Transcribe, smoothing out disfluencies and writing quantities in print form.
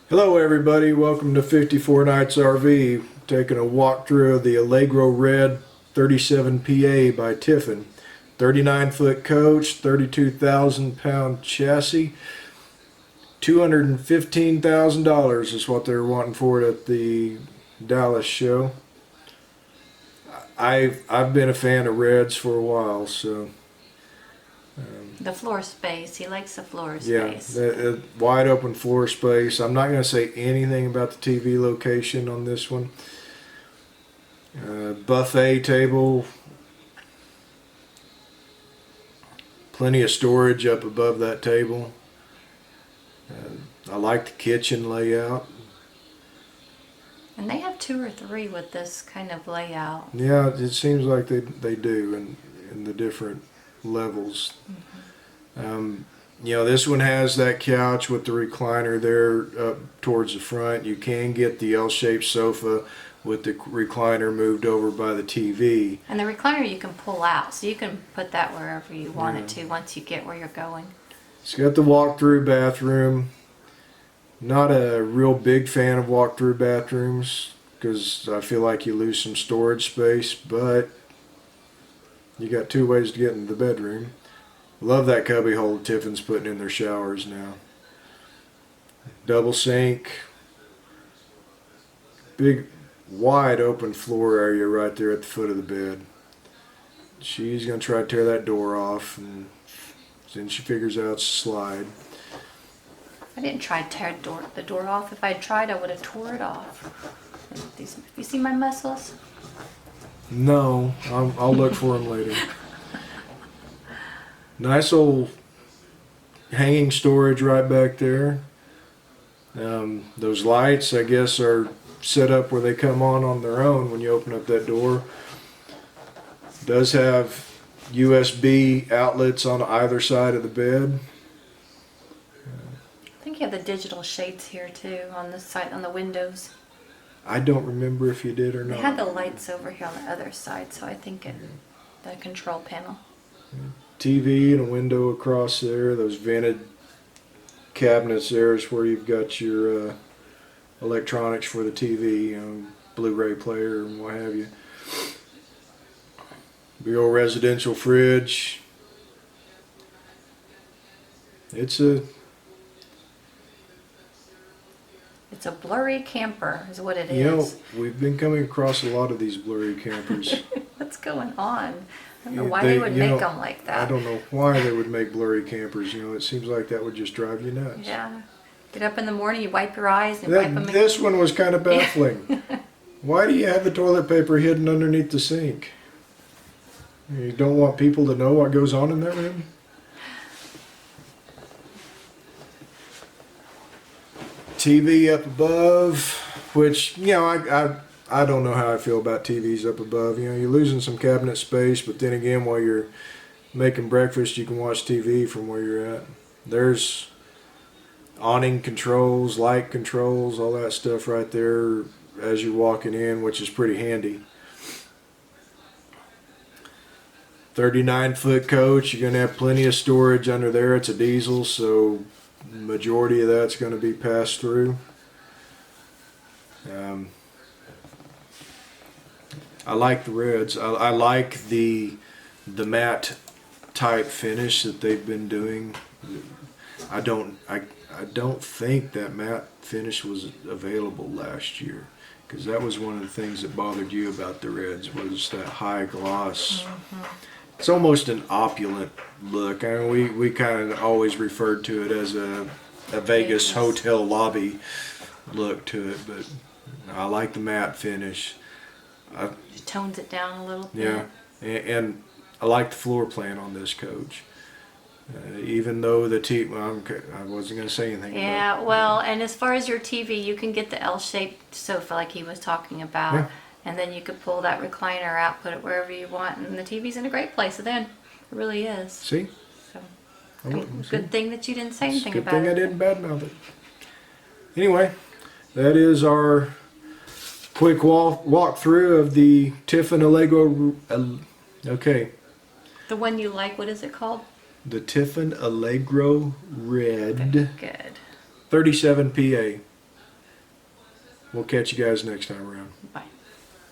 Hello everybody, welcome to 54 Nights RV. Taking a walkthrough of the Allegro RED 37 PA by Tiffin. 39-foot coach, 32,000 pound chassis. $215,000 is what they're wanting for it at the Dallas show. I've been a fan of Reds for a while, so The floor space. He likes the floor yeah, space. the wide open floor space. I'm not going to say anything about the TV location on this one. Buffet table, plenty of storage up above that table. I like the kitchen layout. And they have 2 or 3 with this kind of layout. Yeah, it seems like they do in the different levels. You know, this one has that couch with the recliner there up towards the front. You can get the L-shaped sofa with the recliner moved over by the TV. And the recliner you can pull out, so you can put that wherever you want it to once you get where you're going. It's got the walk-through bathroom. Not a real big fan of walk-through bathrooms because I feel like you lose some storage space, but you got 2 ways to get into the bedroom. Love that cubby hole Tiffin's putting in their showers now. Double sink. Big wide open floor area right there at the foot of the bed. She's going to try to tear that door off, and then she figures out it's a slide. I didn't try to tear the door off. If I had tried, I would have tore it off. You see my muscles? No, I'll look for them later. Nice old hanging storage right back there. Those lights, I guess, are set up where they come on their own when you open up that door. Does have USB outlets on either side of the bed. I think you have the digital shades here too on the side, on the windows. I don't remember if you did or They not. had the lights over here on the other side, so I think the control panel. TV and a window across there. Those vented cabinets there is where you've got your electronics for the TV, you know, Blu-ray player and what have you. Big old residential fridge. It's a blurry camper is what it is. You know, we've been coming across a lot of these blurry campers. What's going on? I don't know Yeah, why they would make them like that. I don't know why they would make blurry campers. You know, it seems like that would just drive you nuts. Yeah. Get up in the morning, you wipe your eyes and wipe them again. This one was kind of baffling. Why do you have the toilet paper hidden underneath the sink? You don't want people to know what goes on in that room? TV up above, which, you know, I don't know how I feel about TVs up above. You know, you're losing some cabinet space, but then again, while you're making breakfast, you can watch TV from where you're at. There's awning controls, light controls, all that stuff right there as you're walking in, which is pretty handy. 39-foot coach, you're going to have plenty of storage under there. It's a diesel, so majority of that's going to be passed through. I like the reds. I like the matte type finish that they've been doing. I don't think that matte finish was available last year, because that was one of the things that bothered you about the reds, was that high gloss. It's almost an opulent look. I mean, we kind of always referred to it as a Vegas hotel lobby look to it, but I like the matte finish. It tones it down a little bit. Yeah, and I like the floor plan on this coach. Even though the I wasn't going to say anything. Yeah, well, and as far as your TV, you can get the L-shaped sofa like he was talking about. Yeah. And then you could pull that recliner out, put it wherever you want, and the TV's in a great place. Then it really is. See? So, good thing that you didn't say anything Good about thing it. I didn't badmouth it. Anyway, that is our quick walk through of the Tiffin Allegro. Okay. The one you like, what is it called? The Tiffin Allegro RED Good. 37 PA. We'll catch you guys next time around. Bye.